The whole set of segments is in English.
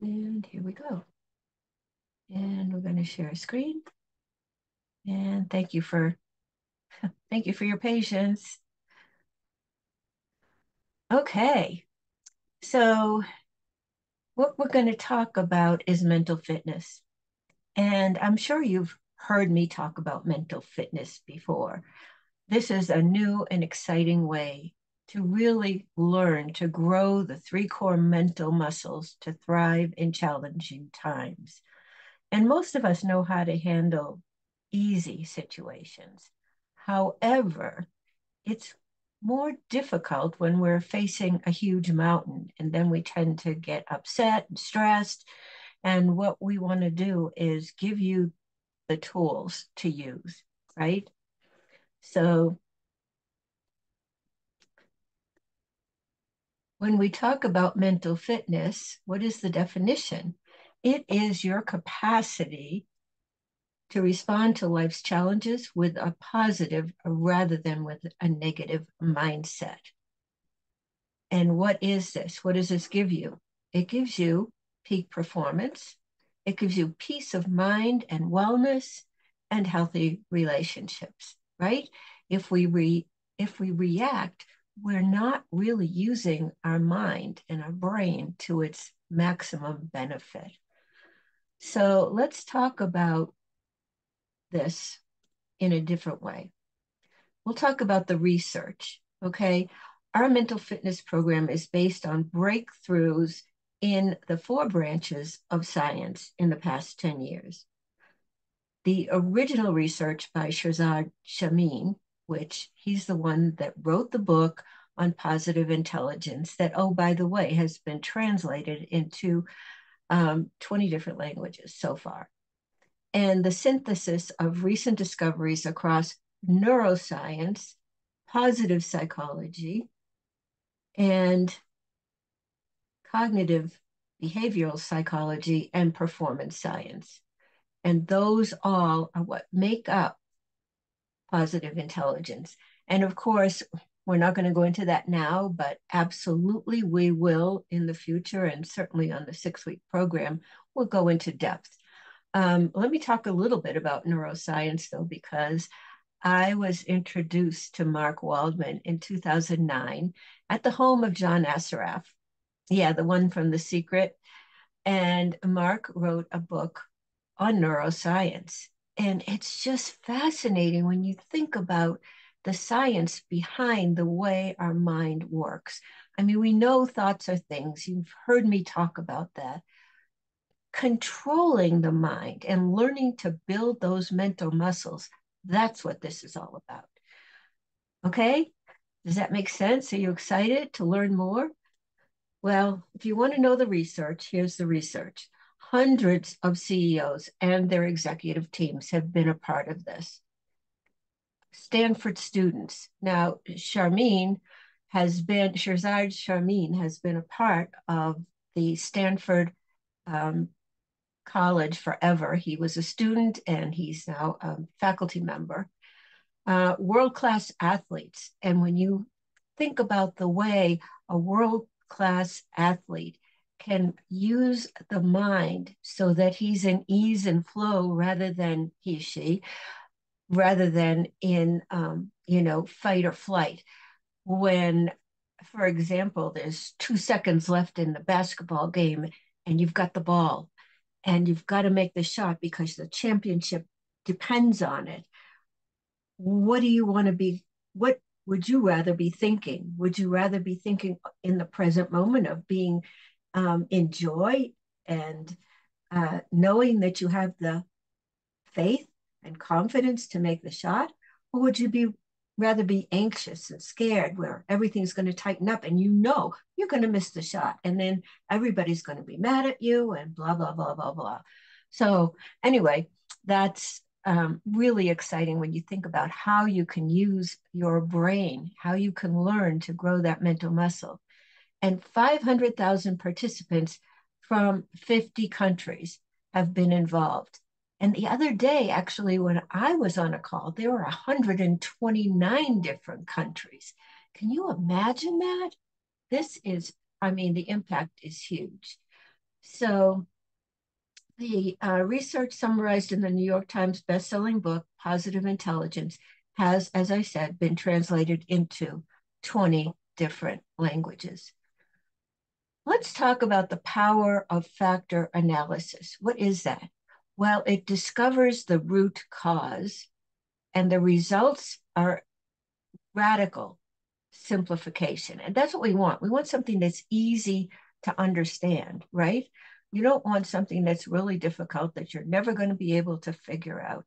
And here we go. And we're going to share a screen. And thank you for your patience. Okay. So what we're going to talk about is mental fitness. And I'm sure you've heard me talk about mental fitness before. This is a new and exciting way to really learn to grow the three core mental muscles to thrive in challenging times. And most of us know how to handle easy situations. However, it's more difficult when we're facing a huge mountain, and then we tend to get upset and stressed. And what we want to do is give you the tools to use, right? So when we talk about mental fitness, what is the definition? It is your capacity to respond to life's challenges with a positive rather than with a negative mindset. And what is this? What does this give you? It gives you peak performance. It gives you peace of mind and wellness and healthy relationships, right? If we react, we're not really using our mind and our brain to its maximum benefit. So let's talk about this in a different way. We'll talk about the research, okay? Our mental fitness program is based on breakthroughs in the four branches of science in the past 10 years. The original research by Shirzad Chamine, which he's the one that wrote the book on positive intelligence, that, oh, by the way, has been translated into 20 different languages so far. And the synthesis of recent discoveries across neuroscience, positive psychology, and cognitive behavioral psychology and performance science. And those all are what make up positive intelligence. And of course, we're not going to go into that now, but absolutely we will in the future, and certainly on the 6-week program, we'll go into depth. Let me talk a little bit about neuroscience, though, because I was introduced to Mark Waldman in 2009 at the home of John Assaraf. Yeah, the one from The Secret. And Mark wrote a book on neuroscience. And it's just fascinating when you think about the science behind the way our mind works. I mean, we know thoughts are things. You've heard me talk about that. Controlling the mind and learning to build those mental muscles, that's what this is all about. Okay? Does that make sense? Are you excited to learn more? Well, if you want to know the research, here's the research. Hundreds of CEOs and their executive teams have been a part of this. Stanford students. Now, Shirzad Chamine has been a part of the Stanford college forever. He was a student and he's now a faculty member. World-class athletes. And when you think about the way a world-class athlete can use the mind so that he's in ease and flow rather than in, fight or flight. When, for example, there's 2 seconds left in the basketball game and you've got the ball and you've got to make the shot because the championship depends on it. What do you want to be? What would you rather be thinking? Would you rather be thinking in the present moment of being in joy and knowing that you have the faith and confidence to make the shot? Or would you rather be anxious and scared where everything's going to tighten up and you know you're going to miss the shot and then everybody's going to be mad at you and blah, blah, blah, blah, blah. So anyway, that's really exciting when you think about how you can use your brain, how you can learn to grow that mental muscle. And 500,000 participants from 50 countries have been involved. And the other day, actually, when I was on a call, there were 129 different countries. Can you imagine that? The impact is huge. So the research summarized in the New York Times bestselling book, Positive Intelligence, has, as I said, been translated into 20 different languages. Let's talk about the power of factor analysis. What is that? Well, it discovers the root cause, and the results are radical simplification. And that's what we want. We want something that's easy to understand, right? You don't want something that's really difficult that you're never going to be able to figure out.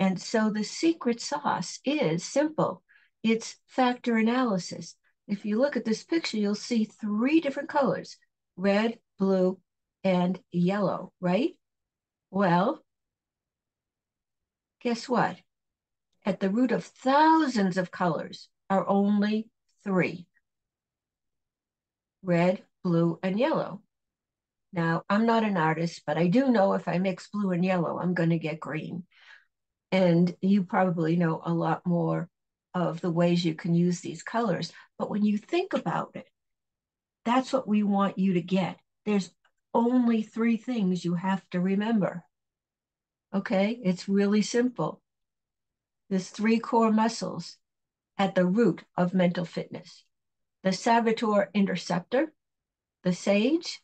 And so the secret sauce is simple. It's factor analysis. If you look at this picture, you'll see three different colors: red, blue, and yellow, right? Well, guess what? At the root of thousands of colors are only three: red, blue, and yellow. Now, I'm not an artist, but I do know if I mix blue and yellow, I'm going to get green. And you probably know a lot more of the ways you can use these colors. But when you think about it, that's what we want you to get. There's only three things you have to remember. Okay? It's really simple. There's three core muscles at the root of mental fitness: the saboteur interceptor, the sage,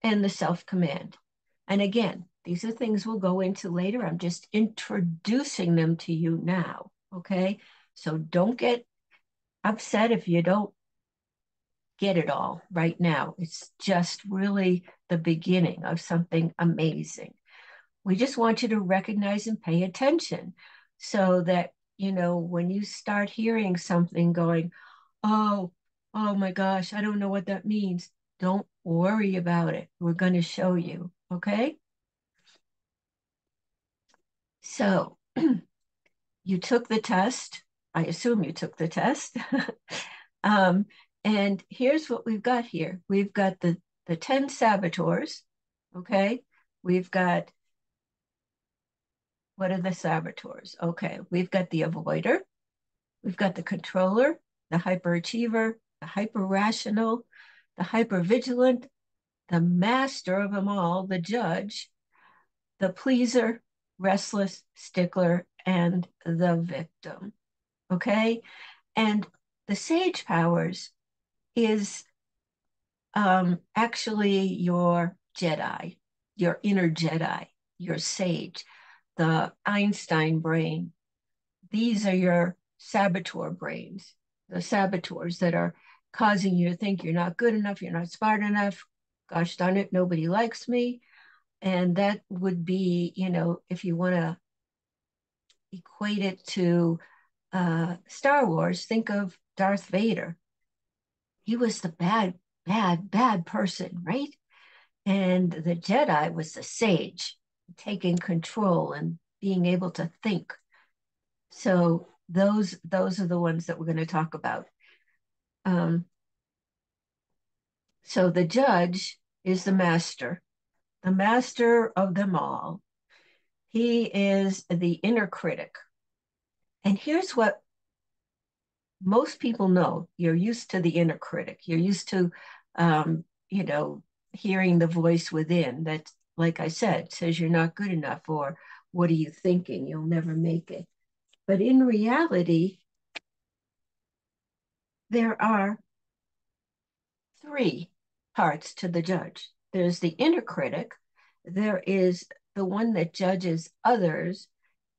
and the self-command. And again, these are things we'll go into later. I'm just introducing them to you now, okay? So don't get upset if you don't get it all right now. It's just really the beginning of something amazing. We just want you to recognize and pay attention so that, when you start hearing something going, oh, oh my gosh, I don't know what that means. Don't worry about it. We're going to show you, okay? So you took the test. I assume you took the test. um, and here's what we've got here. We've got the 10 saboteurs, okay? We've got, what are the saboteurs? Okay, we've got the avoider. We've got the controller, the hyperachiever, the hyper-rational, the hyper-vigilant, the master of them all, the judge, the pleaser, restless, stickler, and the victim. Okay? And the sage powers is actually your Jedi, your inner Jedi, your sage, the Einstein brain. These are your saboteur brains, the saboteurs that are causing you to think you're not good enough, you're not smart enough. Gosh darn it, nobody likes me. And that would be, if you want to equate it to Star Wars, think of Darth Vader. He was the bad, bad, bad person, right? And the Jedi was the sage, taking control and being able to think. So those are the ones that we're going to talk about. So the judge is the master of them all. He is the inner critic. And here's what most people know. You're used to the inner critic. You're used to, hearing the voice within that, like I said, says you're not good enough, or what are you thinking? You'll never make it. But in reality, there are three parts to the judge. There's the inner critic, there is the one that judges others,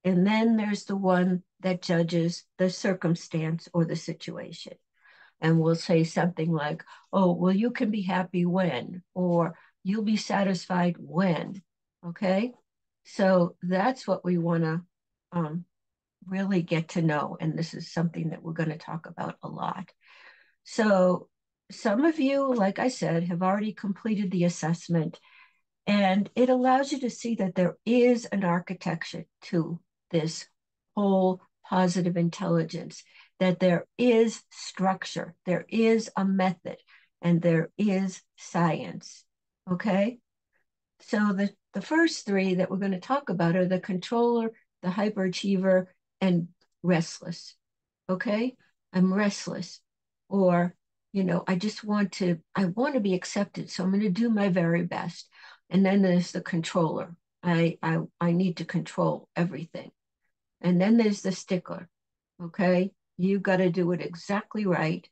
and then there's the one that judges the circumstance or the situation. And we'll say something like, oh, well, you can be happy when, or you'll be satisfied when, okay? So that's what we want to really get to know. And this is something that we're going to talk about a lot. So some of you, like I said, have already completed the assessment, and it allows you to see that there is an architecture to this whole positive intelligence, that there is structure, there is a method, and there is science, okay? So the first three that we're going to talk about are the controller, the hyperachiever, and restless, okay? I'm restless, or I want to be accepted, so I'm going to do my very best. And then there's the controller. I need to control everything. And then there's the stickler. Okay. You got to do it exactly right.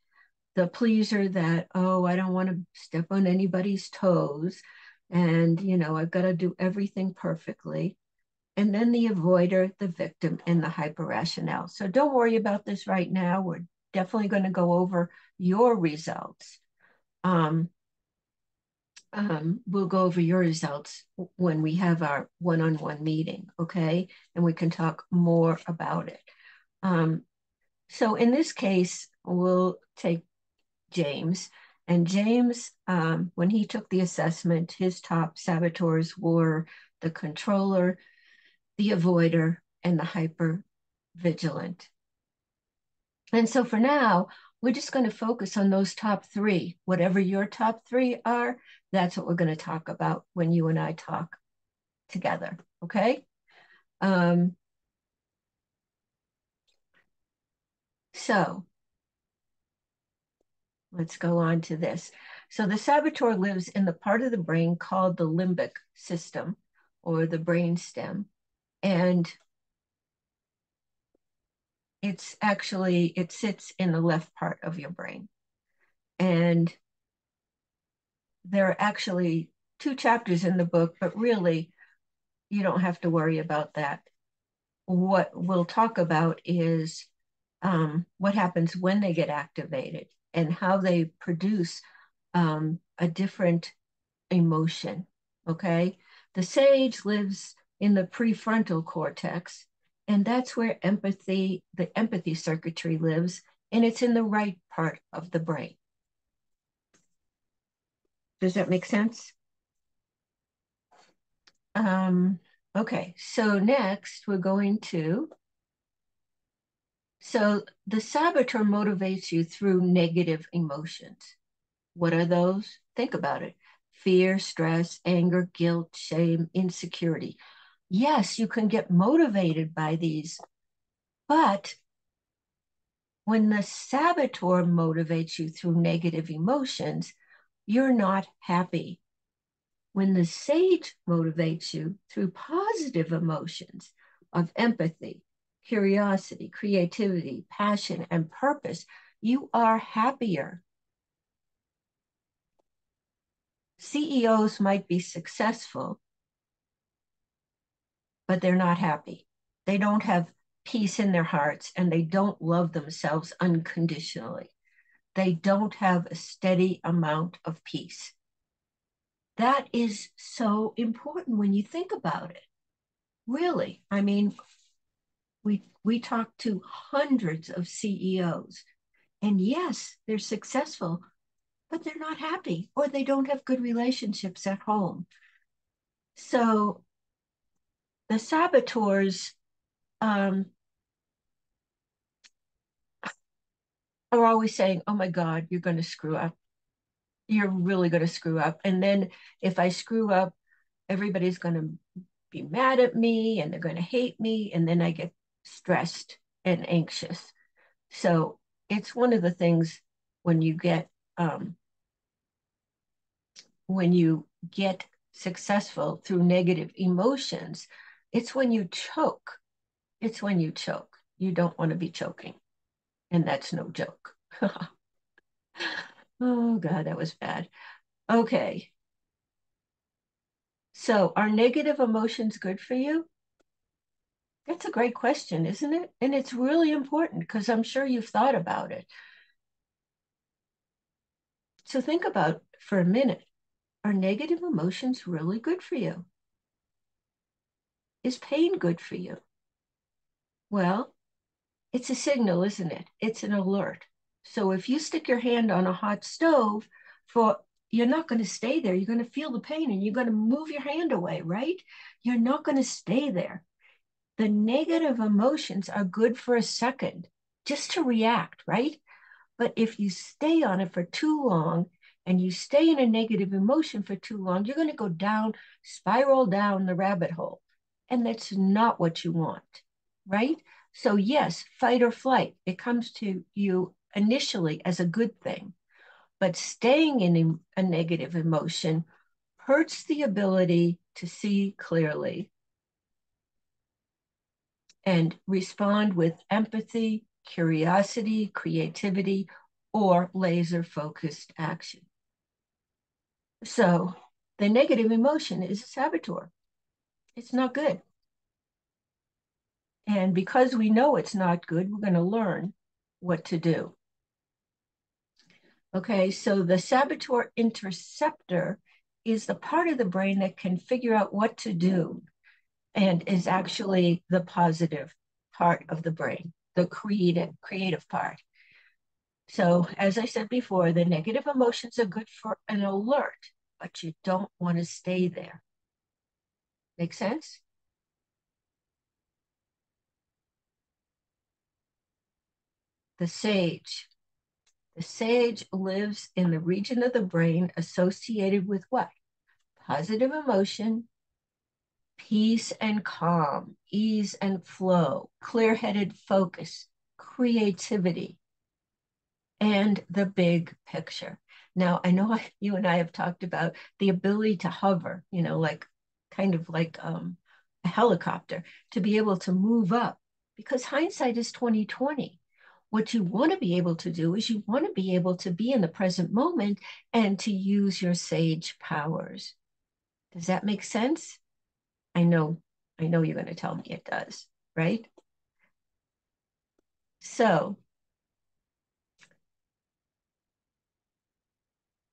The pleaser that, oh, I don't want to step on anybody's toes. And, I've got to do everything perfectly. And then the avoider, the victim, and the hyper-rationale. So don't worry about this right now. We're definitely going to go over your results. We'll go over your results when we have our one-on-one meeting, okay? And we can talk more about it. So in this case, we'll take James. And James, when he took the assessment, his top saboteurs were the controller, the avoider, and the hyper vigilant. And so for now, we're just going to focus on those top three. Whatever your top three are, that's what we're going to talk about when you and I talk together, okay? So let's go on to this. So the saboteur lives in the part of the brain called the limbic system or the brain stem. And it sits in the left part of your brain. And there are actually 2 chapters in the book, but really you don't have to worry about that. What we'll talk about is what happens when they get activated and how they produce a different emotion, okay? The sage lives in the prefrontal cortex, and that's where the empathy circuitry lives, and it's in the right part of the brain. Does that make sense? Okay, so next we're going to, so the saboteur motivates you through negative emotions. What are those? Think about it. Fear, stress, anger, guilt, shame, insecurity. Yes, you can get motivated by these, but when the saboteur motivates you through negative emotions, you're not happy. When the sage motivates you through positive emotions of empathy, curiosity, creativity, passion, and purpose, you are happier. CEOs might be successful, but they're not happy. They don't have peace in their hearts and they don't love themselves unconditionally. They don't have a steady amount of peace. That is so important when you think about it. Really, I mean, we talk to hundreds of CEOs, and yes, they're successful, but they're not happy or they don't have good relationships at home. So the saboteurs are always saying, oh my God, you're going to screw up. You're really going to screw up. And then if I screw up, everybody's going to be mad at me and they're going to hate me. And then I get stressed and anxious. So it's one of the things when you get successful through negative emotions, it's when you choke. It's when you choke. You don't want to be choking. And that's no joke. Oh, God, that was bad. Okay. So are negative emotions good for you? That's a great question, isn't it? And it's really important because I'm sure you've thought about it. So think about for a minute, are negative emotions really good for you? Is pain good for you? Well, it's a signal, isn't it? It's an alert. So if you stick your hand on a hot stove you're not going to stay there. You're going to feel the pain and you're going to move your hand away, right? You're not going to stay there. The negative emotions are good for a second, just to react, right? But if you stay on it for too long and you stay in a negative emotion for too long, you're going to go down, spiral down the rabbit hole. And that's not what you want, right? So yes, fight or flight, it comes to you initially as a good thing, but staying in a negative emotion hurts the ability to see clearly and respond with empathy, curiosity, creativity, or laser-focused action. So the negative emotion is a saboteur. It's not good. And because we know it's not good, we're going to learn what to do. Okay, so the saboteur interceptor is the part of the brain that can figure out what to do and is actually the positive part of the brain, the creative part. So as I said before, the negative emotions are good for an alert, but you don't want to stay there. Make sense? The sage. The sage lives in the region of the brain associated with what? Positive emotion, peace and calm, ease and flow, clear-headed focus, creativity, and the big picture. Now, I know you and I have talked about the ability to hover, like kind of like a helicopter, to be able to move up, because hindsight is 2020. What you want to be able to do is you want to be able to be in the present moment and to use your sage powers. Does that make sense? I know you're going to tell me it does, right? So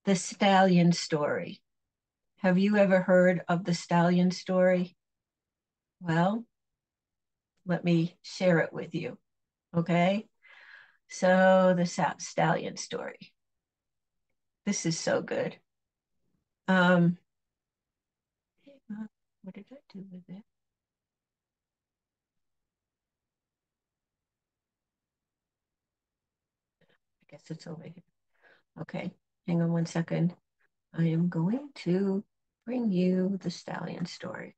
the stallion story. Have you ever heard of the stallion story? Well, let me share it with you, okay? So the stallion story. This is so good. What did I do with it? I guess it's over here. Okay, hang on one second. I am going to bring you the stallion story.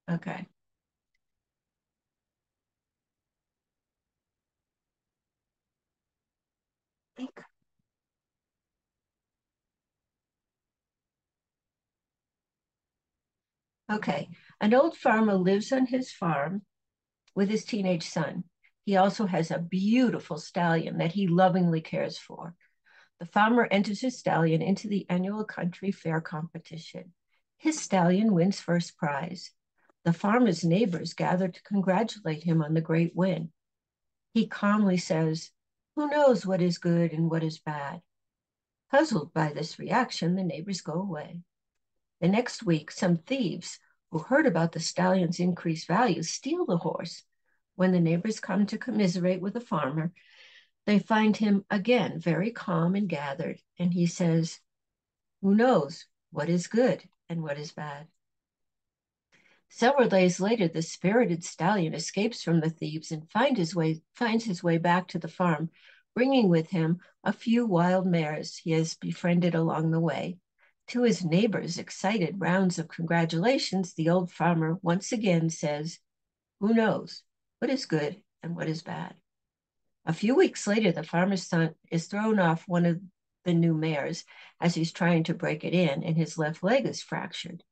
Okay. Okay, an old farmer lives on his farm with his teenage son. He also has a beautiful stallion that he lovingly cares for. The farmer enters his stallion into the annual country fair competition. His stallion wins first prize. The farmer's neighbors gather to congratulate him on the great win. He calmly says, "Who knows what is good and what is bad?" Puzzled by this reaction, the neighbors go away. The next week, some thieves who heard about the stallion's increased value steal the horse. When the neighbors come to commiserate with the farmer, they find him again very calm and gathered, and he says, "Who knows what is good and what is bad?" Several days later, the spirited stallion escapes from the thieves and finds his way back to the farm, bringing with him a few wild mares he has befriended along the way. To his neighbors' excited rounds of congratulations, the old farmer once again says, "Who knows what is good and what is bad?" A few weeks later, the farmer's son is thrown off one of the new mares as he's trying to break it in, and his left leg is fractured.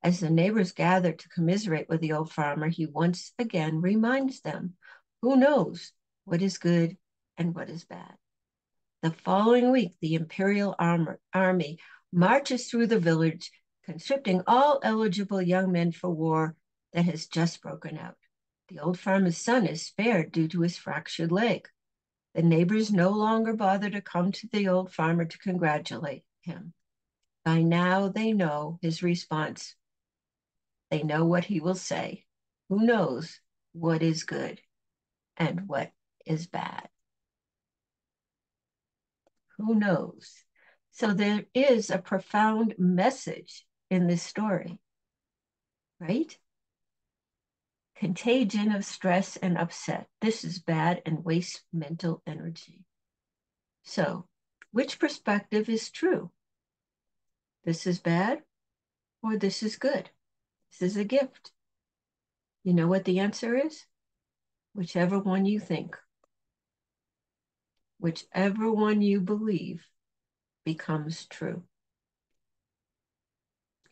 As the neighbors gather to commiserate with the old farmer, he once again reminds them, "Who knows what is good and what is bad?" The following week, the Imperial Army marches through the village, conscripting all eligible young men for war that has just broken out. The old farmer's son is spared due to his fractured leg. The neighbors no longer bother to come to the old farmer to congratulate him. By now, they know his response. They know what he will say. Who knows what is good and what is bad? Who knows? So there is a profound message in this story, right? Contagion of stress and upset. This is bad and wastes mental energy. So, which perspective is true? This is bad or this is good? This is a gift. You know what the answer is? Whichever one you think. Whichever one you believe becomes true.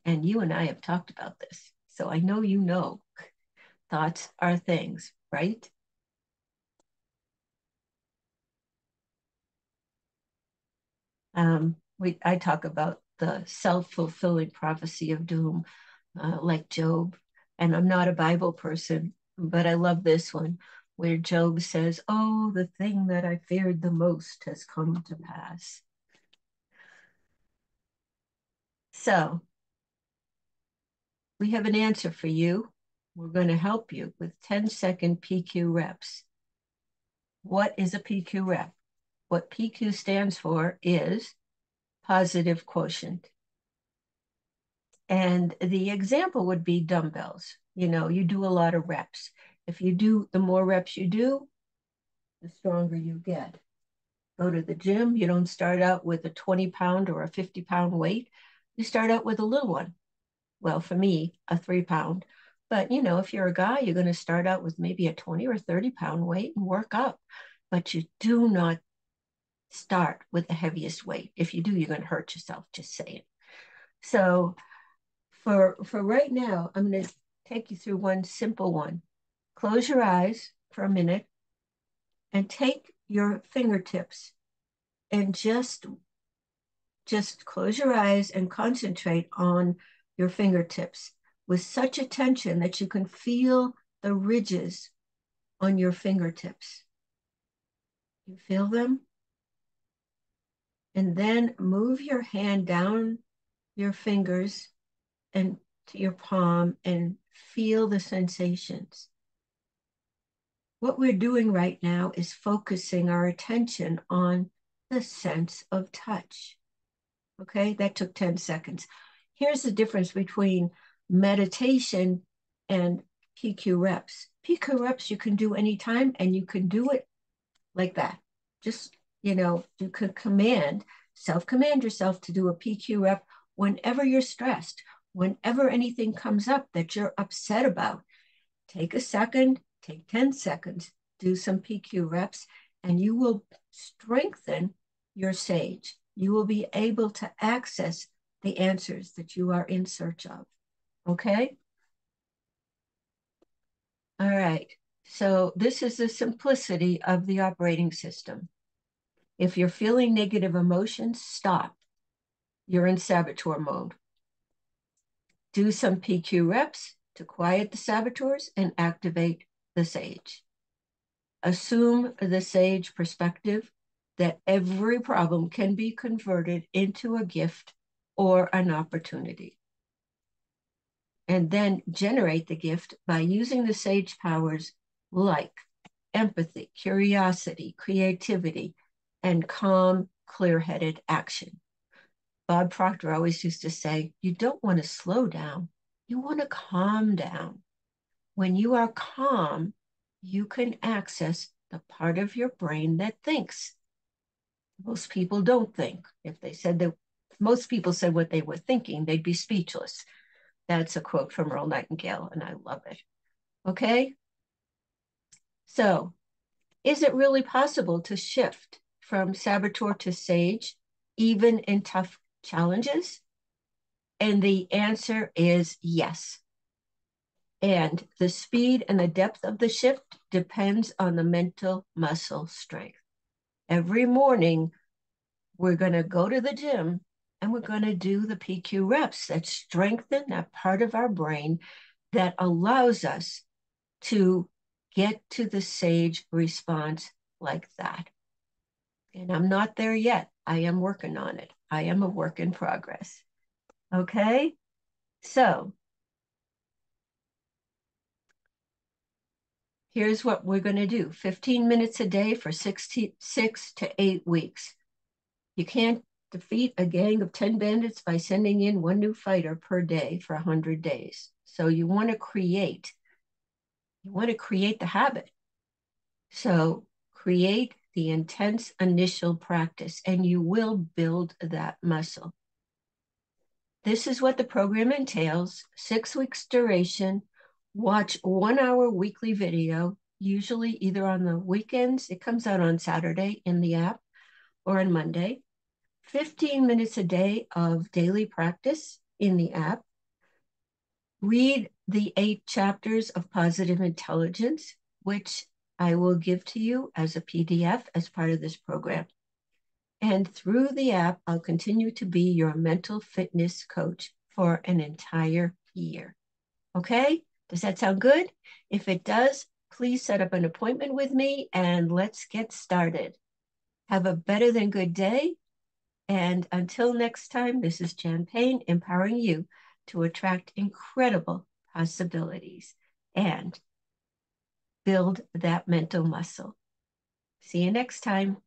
And you and I have talked about this. So I know you know thoughts are things, right? I talk about the self-fulfilling prophecy of doom, like Job. And I'm not a Bible person, but I love this one where Job says, "Oh, the thing that I feared the most has come to pass." So we have an answer for you. We're going to help you with 10-second PQ reps. What is a PQ rep? What PQ stands for is positive quotient. And the example would be dumbbells. You do a lot of reps. The more reps you do, the stronger you get. Go to the gym, you don't start out with a 20-pound or a 50-pound weight. You start out with a little one. Well, for me, a 3-pound. But, if you're a guy, you're going to start out with maybe a 20 or 30-pound weight and work up. But you do not start with the heaviest weight. If you do, you're going to hurt yourself, just saying. So for right now, I'm going to take you through one simple one. Close your eyes for a minute and take your fingertips and just close your eyes and concentrate on your fingertips with such attention that you can feel the ridges on your fingertips. You feel them? And then move your hand down your fingers and to your palm and feel the sensations. What we're doing right now is focusing our attention on the sense of touch. Okay, that took 10 seconds. Here's the difference between meditation and PQ reps. PQ reps you can do anytime, and you can do it like that. Just, you could self-command yourself to do a PQ rep whenever you're stressed, whenever anything comes up that you're upset about. Take a second, take 10 seconds, do some PQ reps, and you will strengthen your SAGE. You will be able to access the answers that you are in search of. Okay? All right. So this is the simplicity of the operating system. If you're feeling negative emotions, stop. You're in saboteur mode. Do some PQ reps to quiet the saboteurs and activate the SAGE. Assume the SAGE perspective that every problem can be converted into a gift or an opportunity. And then generate the gift by using the SAGE powers like empathy, curiosity, creativity, and calm, clear-headed action. Bob Proctor always used to say, you don't want to slow down, you want to calm down. When you are calm, you can access the part of your brain that thinks. Most people don't think. Most people said what they were thinking, they'd be speechless. That's a quote from Earl Nightingale, and I love it. Okay? So, is it really possible to shift from saboteur to SAGE, even in tough challenges? And the answer is yes. And the speed and the depth of the shift depends on the mental muscle strength. Every morning, we're going to go to the gym and we're going to do the PQ reps that strengthen that part of our brain that allows us to get to the SAGE response like that. And I'm not there yet. I am working on it. I am a work in progress. Okay? So here's what we're going to do. 15 minutes a day for 6 to 8 weeks. You can't defeat a gang of 10 bandits by sending in one new fighter per day for 100 days. So you want to create the habit. So create the intense initial practice and you will build that muscle. This is what the program entails. 6 weeks duration. Watch 1 hour weekly video, usually either on the weekends. It comes out on Saturday in the app or on Monday. 15 minutes a day of daily practice in the app. Read the 8 chapters of Positive Intelligence, which I will give to you as a PDF as part of this program. And through the app, I'll continue to be your mental fitness coach for an entire year. Okay? Does that sound good? If it does, please set up an appointment with me and let's get started. Have a better than good day. And until next time, this is Jan Payne, empowering you to attract incredible possibilities and build that mental muscle. See you next time.